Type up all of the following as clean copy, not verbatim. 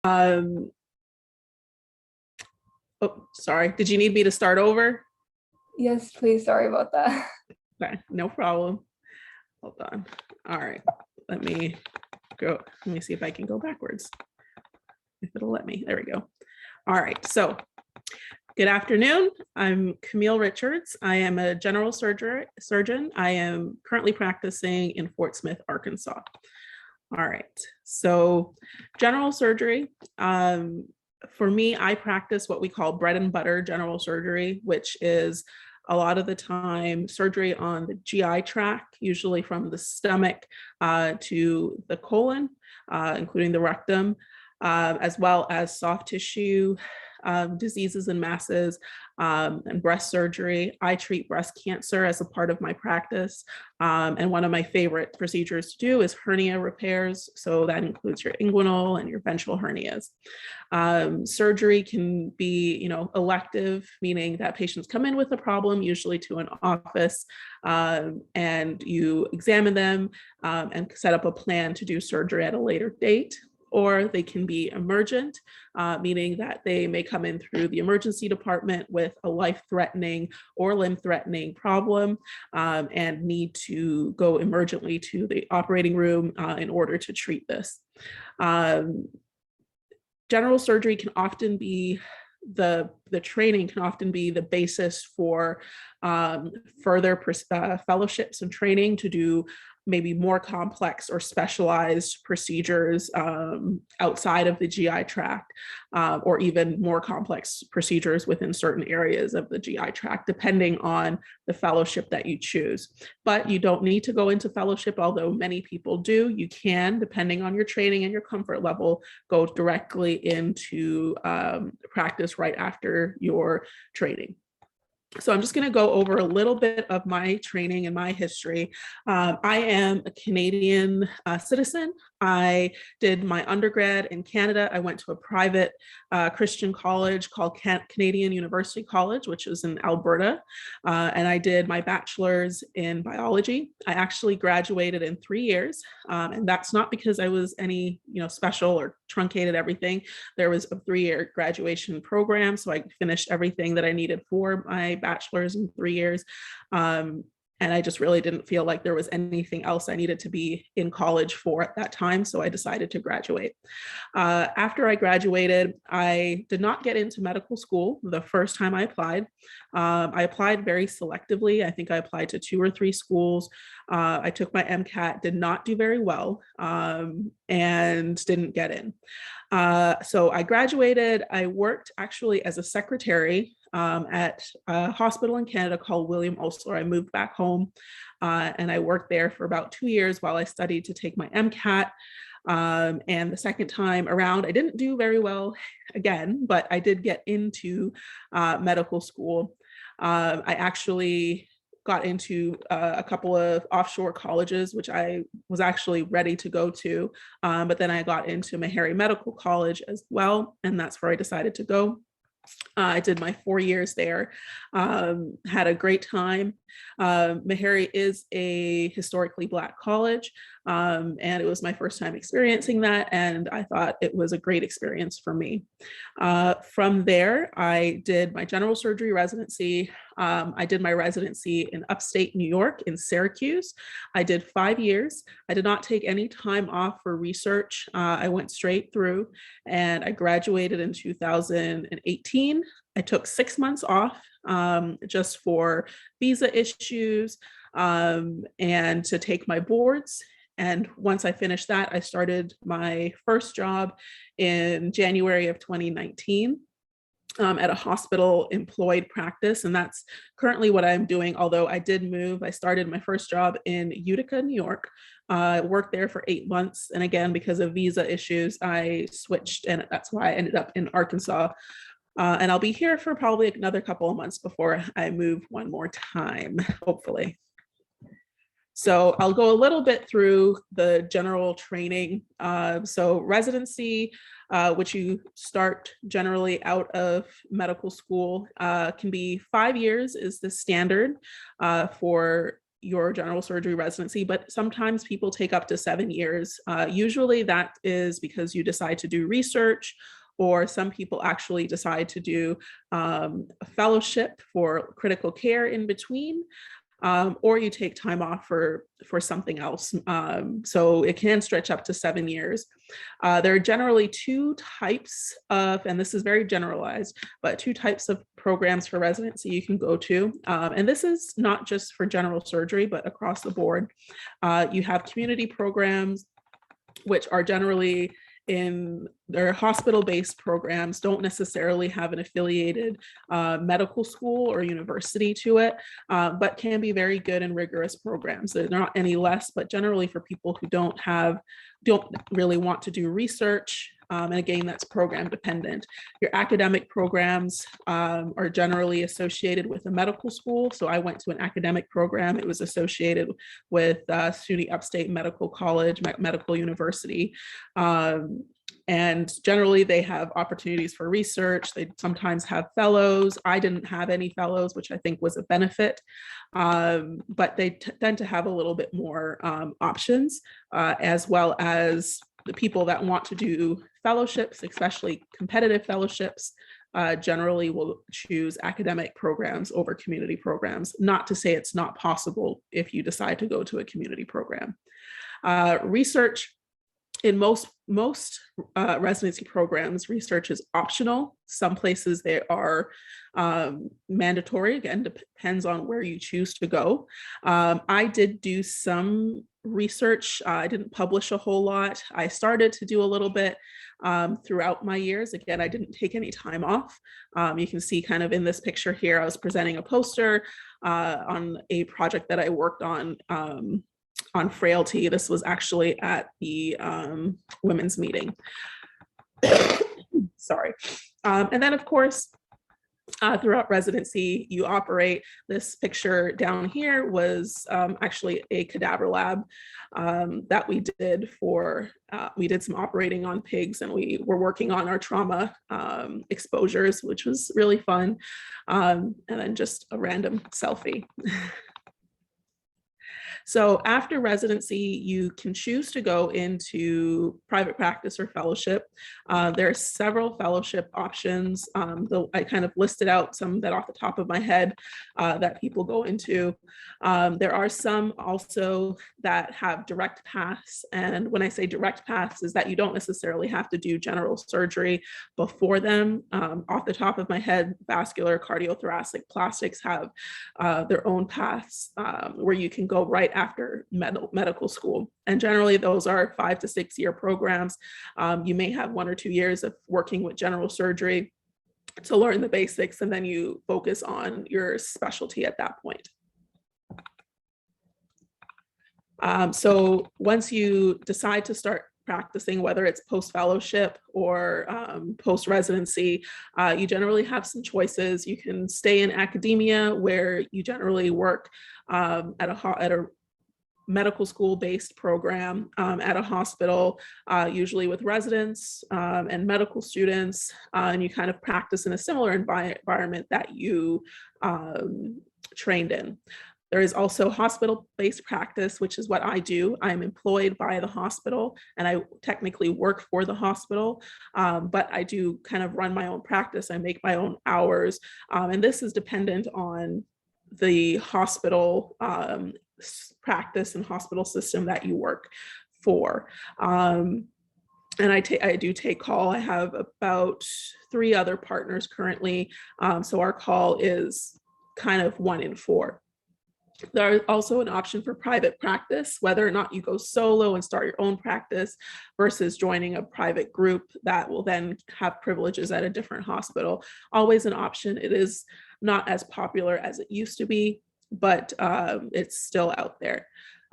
Um, oh, sorry. Did you need me to start over? Yes, please. Sorry about that. Okay, no problem. Hold on. All right, let me go. Let me see if I can go backwards. If it'll let me. There we go. All right, so good afternoon. I'm Camille Richards. I am a general surgeon. I am currently practicing in Fort Smith, Arkansas. All right, so general surgery. For me, I practice what we call bread and butter general surgery, which is a lot of the time surgery on the GI tract, usually from the stomach to the colon, including the rectum, as well as soft tissue diseases and masses, and breast surgery. I treat breast cancer as a part of my practice. And one of my favorite procedures to do is hernia repairs. So that includes your inguinal and your ventral hernias. Surgery can be, elective, meaning that patients come in with a problem, usually to an office, and you examine them and set up a plan to do surgery at a later date. Or they can be emergent, meaning that they may come in through the emergency department with a life-threatening or limb-threatening problem and need to go emergently to the operating room in order to treat this. General surgery can often be the training can often be the basis for further fellowships and training to do maybe more complex or specialized procedures outside of the GI tract, or even more complex procedures within certain areas of the GI tract, depending on the fellowship that you choose. But you don't need to go into fellowship, although many people do. You can, depending on your training and your comfort level, go directly into practice right after your training. So I'm just going to go over a little bit of my training and my history. I am a Canadian citizen. I did my undergrad in Canada. I went to a private Christian college called Canadian University College, which is in Alberta. And I did my bachelor's in biology. I actually graduated in 3 years. And that's not because I was any, special or truncated everything. There was a 3-year graduation program. So I finished everything that I needed for my bachelor's in 3 years. And I just really didn't feel like there was anything else I needed to be in college for at that time. So I decided to graduate. After I graduated, I did not get into medical school the first time I applied. I applied very selectively. I think I applied to 2 or 3 schools. I took my MCAT, did not do very well, and didn't get in. So I graduated. I worked actually as a secretary at a hospital in Canada called William Osler. I moved back home and I worked there for about 2 years while I studied to take my MCAT. And the second time around, I didn't do very well again, but I did get into medical school. I actually got into a couple of offshore colleges, which I was actually ready to go to. But then I got into Meharry Medical College as well, and that's where I decided to go. I did my 4 years there, had a great time. Meharry is a historically Black college, and it was my first time experiencing that, and I thought it was a great experience for me. From there, I did my general surgery residency. I did my residency in upstate New York in Syracuse. I did 5 years. I did not take any time off for research. I went straight through, and I graduated in 2018. I took 6 months off just for visa issues and to take my boards. And once I finished that, I started my first job in January of 2019 at a hospital employed practice. And that's currently what I'm doing, although I did move. I started my first job in Utica, New York. Worked there for 8 months. And again, because of visa issues, I switched, and that's why I ended up in Arkansas. And I'll be here for probably another couple of months before I move one more time, hopefully. So I'll go a little bit through the general training. So residency, which you start generally out of medical school, can be 5 years is the standard for your general surgery residency, but sometimes people take up to 7 years. Usually that is because you decide to do research, or some people actually decide to do a fellowship for critical care in between, or you take time off for something else. So it can stretch up to 7 years. There are generally two types of, and this is very generalized, but two types of programs for residency you can go to. And this is not just for general surgery, but across the board. You have community programs, which are generally in their hospital-based programs, don't necessarily have an affiliated medical school or university to it, but can be very good and rigorous programs. They're not any less, but generally for people who don't really want to do research. And again, that's program dependent. Your academic programs are generally associated with a medical school. So I went to an academic program. It was associated with SUNY Upstate Medical College, Medical University. And generally they have opportunities for research. They sometimes have fellows. I didn't have any fellows, which I think was a benefit, but they tend to have a little bit more options, as well as the people that want to do fellowships, especially competitive fellowships, generally will choose academic programs over community programs. Not to say it's not possible if you decide to go to a community program. Research in most residency programs, research is optional. Some places they are mandatory. Again, depends on where you choose to go. I did do some research. I didn't publish a whole lot. I started to do a little bit throughout my years. Again, I didn't take any time off. You can see kind of in this picture here, I was presenting a poster on a project that I worked on frailty. This was actually at the women's meeting. Sorry. And then of course, throughout residency, you operate. This picture down here was actually a cadaver lab that we did we did some operating on pigs, and we were working on our trauma exposures, which was really fun. And then just a random selfie. So after residency, you can choose to go into private practice or fellowship. There are several fellowship options. I kind of listed out some that off the top of my head that people go into. There are some also that have direct paths. And when I say direct paths, is that you don't necessarily have to do general surgery before them. Off the top of my head, vascular, cardiothoracic, plastics have their own paths where you can go right after medical school. And generally those are 5 to 6 year programs. You may have 1 or 2 years of working with general surgery to learn the basics, and then you focus on your specialty at that point. So once you decide to start practicing, whether it's post-fellowship or post-residency, you generally have some choices. You can stay in academia, where you generally work at a medical school-based program at a hospital, usually with residents and medical students, and you kind of practice in a similar environment that you trained in. There is also hospital-based practice, which is what I do. I'm employed by the hospital, and I technically work for the hospital, but I do kind of run my own practice. I make my own hours, and this is dependent on the hospital practice and hospital system that you work for. And I do take call. I have about 3 other partners currently, so our call is kind of 1 in 4. There's also an option for private practice, whether or not you go solo and start your own practice versus joining a private group that will then have privileges at a different hospital. Always an option. It is not as popular as it used to be, but it's still out there.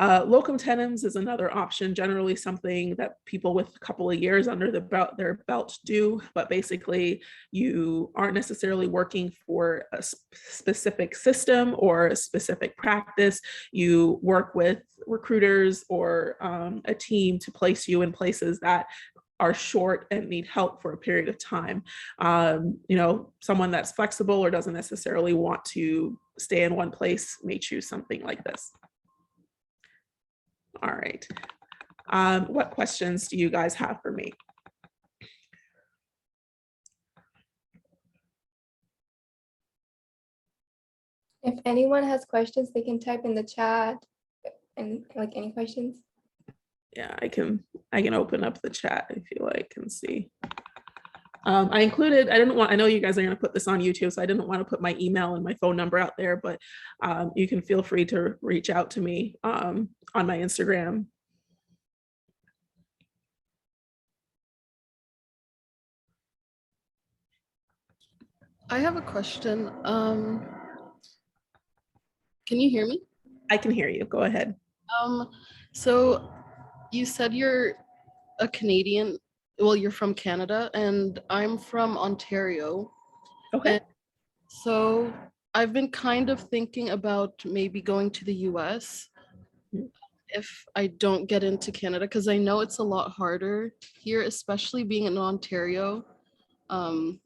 Locum tenens is another option, generally something that people with a couple of years under their belt do, but basically you aren't necessarily working for a specific system or a specific practice. You work with recruiters or a team to place you in places that are short and need help for a period of time. Someone that's flexible or doesn't necessarily want to stay in one place may choose something like this. All right. What questions do you guys have for me? If anyone has questions, they can type in the chat and like any questions. Yeah, I can open up the chat if you like and see. I know you guys are going to put this on YouTube, so I didn't want to put my email and my phone number out there, but you can feel free to reach out to me on my Instagram. I have a question. Can you hear me? I can hear you. Go ahead. So you said you're a Canadian, well, you're from Canada, and I'm from Ontario. Okay. And so I've been kind of thinking about maybe going to the US if I don't get into Canada, because I know it's a lot harder here, especially being in Ontario.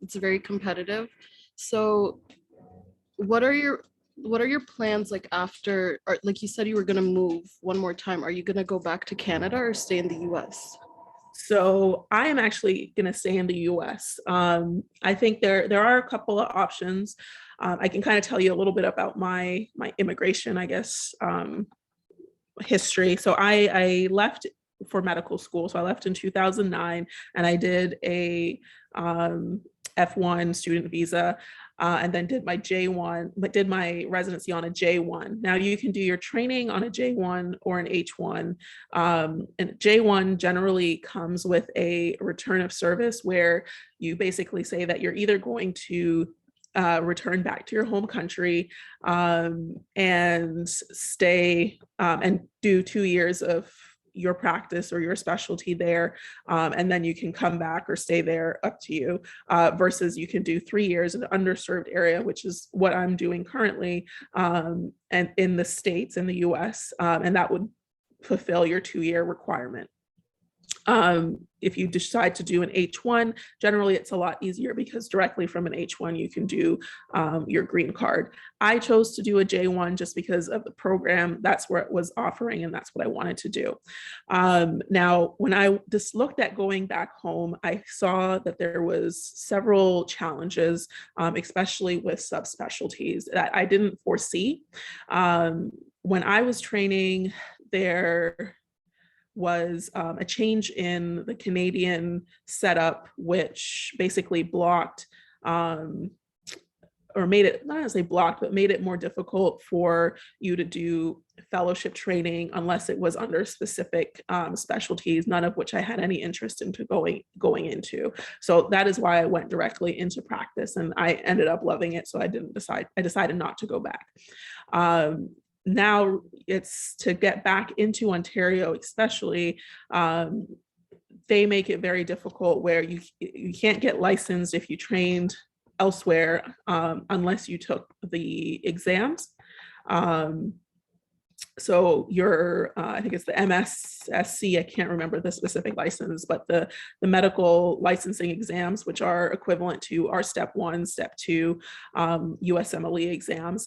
It's very competitive. So what are your plans like after, or like you said you were gonna move one more time? Are you gonna go back to Canada or stay in the US? So I am actually going to stay in the US. I think there are a couple of options. I can kind of tell you a little bit about my immigration, I guess, history. So I left for medical school. So I left in 2009 and I did a F1 student visa. And then did my J1, but did my residency on a J1. Now you can do your training on a J1 or an H1. And J1 generally comes with a return of service where you basically say that you're either going to return back to your home country and stay and do 2 years of your practice or your specialty there, and then you can come back or stay there, up to you, versus you can do 3 years in an underserved area, which is what I'm doing currently, and in the States, in the US, and that would fulfill your 2-year requirement. If you decide to do an H1, generally it's a lot easier because directly from an H1 you can do your green card. I chose to do a J1 just because of the program. That's where it was offering and that's what I wanted to do. Now, when I just looked at going back home, I saw that there was several challenges, especially with subspecialties that I didn't foresee. When I was training, there was a change in the Canadian setup, which basically blocked or made it, not to say blocked, but made it more difficult for you to do fellowship training unless it was under specific specialties, none of which I had any interest into going into. So that is why I went directly into practice and I ended up loving it. So I decided not to go back. Now it's to get back into Ontario, especially, they make it very difficult where you can't get licensed if you trained elsewhere unless you took the exams. So your, I think it's the MSSC, I can't remember the specific license, but the medical licensing exams, which are equivalent to our step 1, step 2 USMLE exams.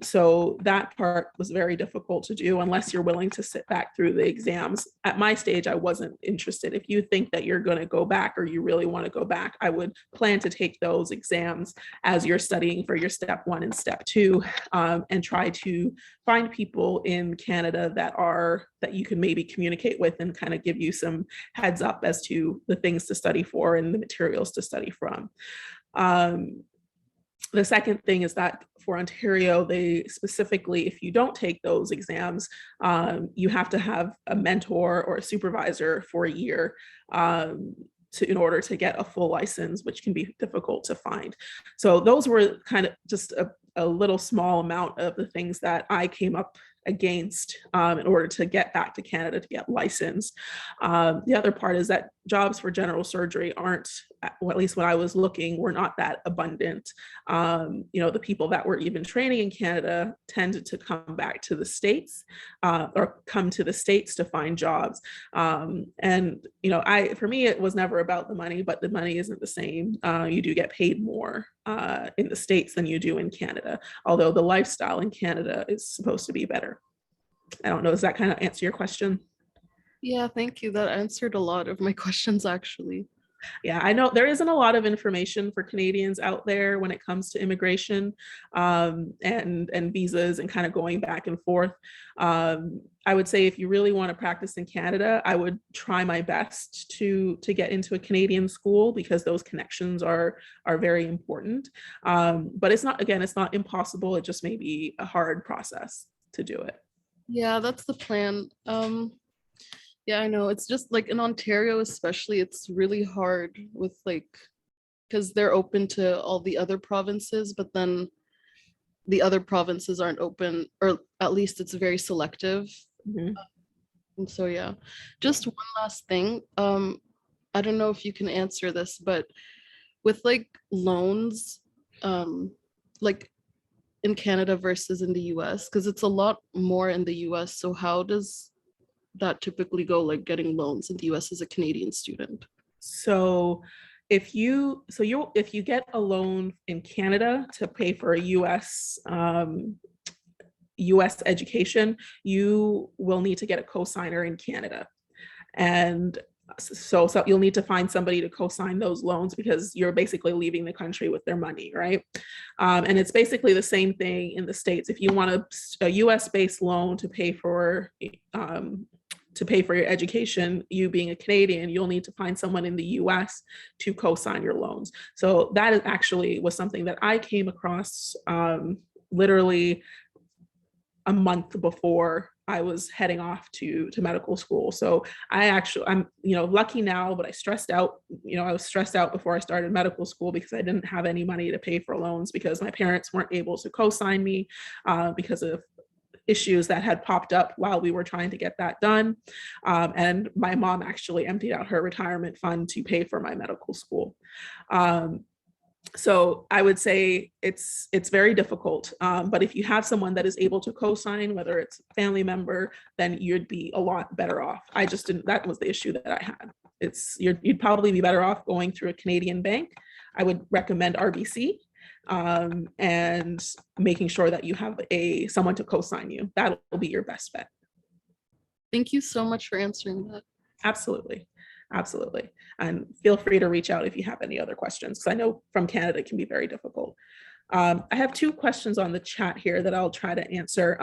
So that part was very difficult to do unless you're willing to sit back through the exams. At my stage, I wasn't interested. If you think that you're going to go back or you really want to go back, I would plan to take those exams as you're studying for your step 1 and step 2, and try to find people in Canada that you can maybe communicate with and kind of give you some heads up as to the things to study for and the materials to study from. The second thing is that for Ontario, they specifically, if you don't take those exams, you have to have a mentor or a supervisor for a year in order to get a full license, which can be difficult to find. So those were kind of just a little small amount of the things that I came up against in order to get back to Canada to get licensed. The other part is that jobs for general surgery aren't, well, at least when I was looking, were not that abundant. The people that were even training in Canada tended to come back to the States or come to the States to find jobs. For me, it was never about the money, but the money isn't the same. You do get paid more in the States than you do in Canada, although the lifestyle in Canada is supposed to be better. I don't know, does that kind of answer your question? Yeah, thank you. That answered a lot of my questions actually. Yeah, I know there isn't a lot of information for Canadians out there when it comes to immigration, and visas and kind of going back and forth. I would say if you really want to practice in Canada, I would try my best to get into a Canadian school because those connections are very important. But it's not, again, it's not impossible. It just may be a hard process to do it. Yeah, that's the plan. Yeah, I know. It's just like in Ontario, especially, it's really hard with like, because they're open to all the other provinces, but then the other provinces aren't open, or at least it's very selective. Mhm. And so, yeah, just one last thing. I don't know if you can answer this, but with like loans, like in Canada versus in the US, because it's a lot more in the US. So how does that typically go, like getting loans in the US as a Canadian student? So if you get a loan in Canada to pay for a US education, you will need to get a cosigner in Canada. And so you'll need to find somebody to co-sign those loans because you're basically leaving the country with their money, right? And it's basically the same thing in the States. If you want a US-based loan to pay for your education, you being a Canadian, you'll need to find someone in the US to co-sign your loans. So that is actually was something that I came across literally a month before I was heading off to medical school. So I'm lucky now, but I stressed out. I was stressed out before I started medical school because I didn't have any money to pay for loans because my parents weren't able to co-sign me because of issues that had popped up while we were trying to get that done. And my mom actually emptied out her retirement fund to pay for my medical school. So I would say it's very difficult. But if you have someone that is able to co-sign, whether it's a family member, then you'd be a lot better off. I just didn't, that was the issue that I had. You'd probably be better off going through a Canadian bank. I would recommend RBC, and making sure that you have someone to co-sign you. That'll be your best bet. Thank you so much for answering that. Absolutely. Absolutely. And feel free to reach out if you have any other questions, because I know from Canada it can be very difficult. I have two questions on the chat here that I'll try to answer.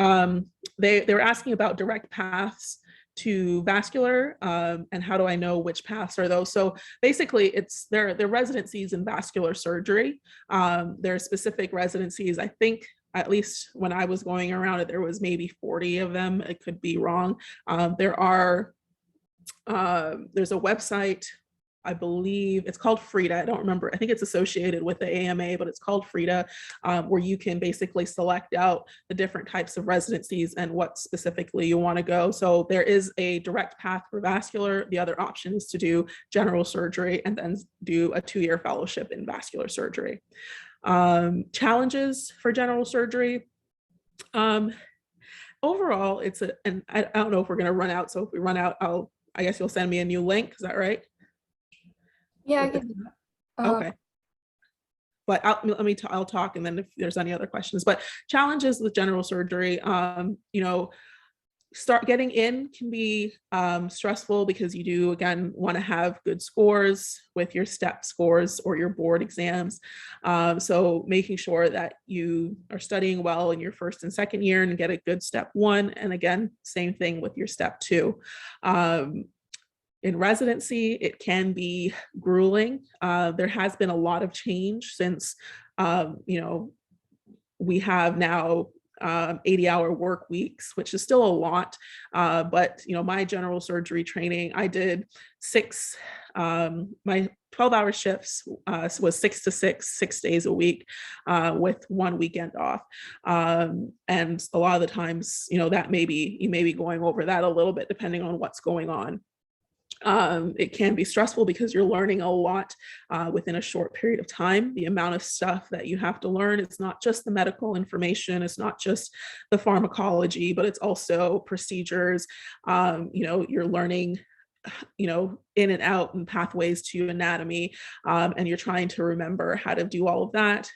They were asking about direct paths to vascular, and how do I know which paths are those? So basically they're residencies in vascular surgery. There are specific residencies. I think at least when I was going around it, there was maybe 40 of them. It could be wrong. There's a website, I believe it's called Frida. I don't remember. I think it's associated with the AMA, but it's called Frida, where you can basically select out the different types of residencies and what specifically you want to go. So there is a direct path for vascular. The other option is to do general surgery and then do a 2-year fellowship in vascular surgery. Challenges for general surgery. Overall, and I don't know if we're going to run out. So if we run out, I guess you'll send me a new link. Is that right? Yeah, I can. Okay. But I'll talk, and then if there's any other questions. But challenges with general surgery, start getting in can be stressful because you do, again, want to have good scores with your STEP scores or your board exams. So making sure that you are studying well in your first and second year and get a good STEP 1. And again, same thing with your STEP 2. In residency, it can be grueling. There has been a lot of change since, we have now 80-hour work weeks, which is still a lot. But, my general surgery training, I did my 12-hour shifts was 6 to 6 days a week, with 1 weekend off. And a lot of the times, you may be going over that a little bit depending on what's going on. It can be stressful because you're learning a lot within a short period of time. The amount of stuff that you have to learn, it's not just the medical information, it's not just the pharmacology, but it's also procedures. You're learning in and out and pathways to anatomy, and you're trying to remember how to do all of that,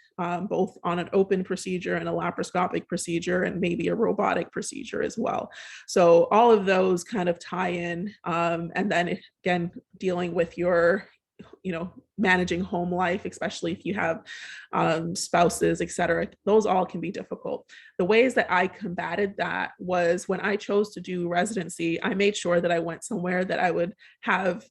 both on an open procedure and a laparoscopic procedure and maybe a robotic procedure as well. So all of those kind of tie in, and then again, dealing with your managing home life, especially if you have spouses, etc. Those all can be difficult. The ways that I combated that was when I chose to do residency, I made sure that I went somewhere that I would have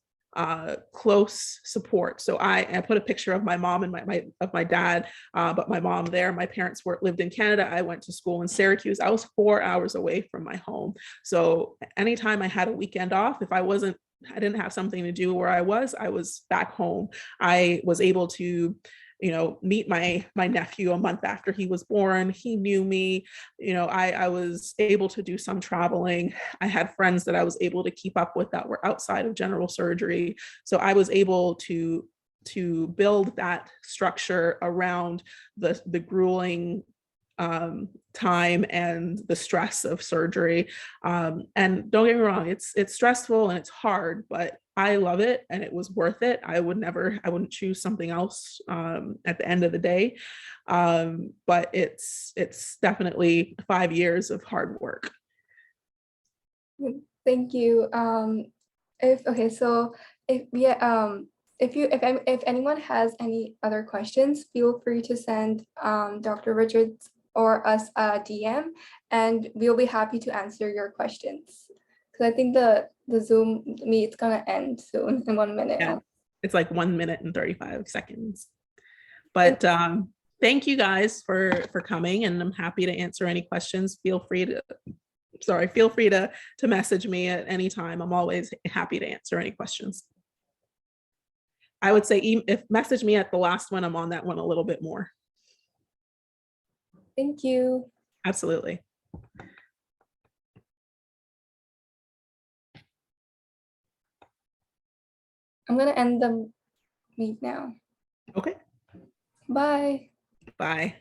close support. So I put a picture of my mom and my dad, but my mom there. My parents lived in Canada. I went to school in Syracuse. I was 4 hours away from my home. So anytime I had a weekend off, if I didn't have something to do where I was back home. I was able to, meet my nephew a month after he was born. He knew me. I was able to do some traveling. I had friends that I was able to keep up with that were outside of general surgery. So I was able to build that structure around the grueling time and the stress of surgery. And don't get me wrong, it's stressful and it's hard, but I love it and it was worth it. I wouldn't choose something else at the end of the day. But it's definitely 5 years of hard work. Thank you. If anyone has any other questions, feel free to send Dr. Richards or us a DM, and we'll be happy to answer your questions. Because I think the Zoom meet's gonna end soon in 1 minute. Yeah, it's like 1 minute and 35 seconds. But thank you guys for coming, and I'm happy to answer any questions. Feel free to message me at any time. I'm always happy to answer any questions. I would say if message me at the last one, I'm on that one a little bit more. Thank you. Absolutely. I'm gonna end the meet now. Okay. Bye. Bye.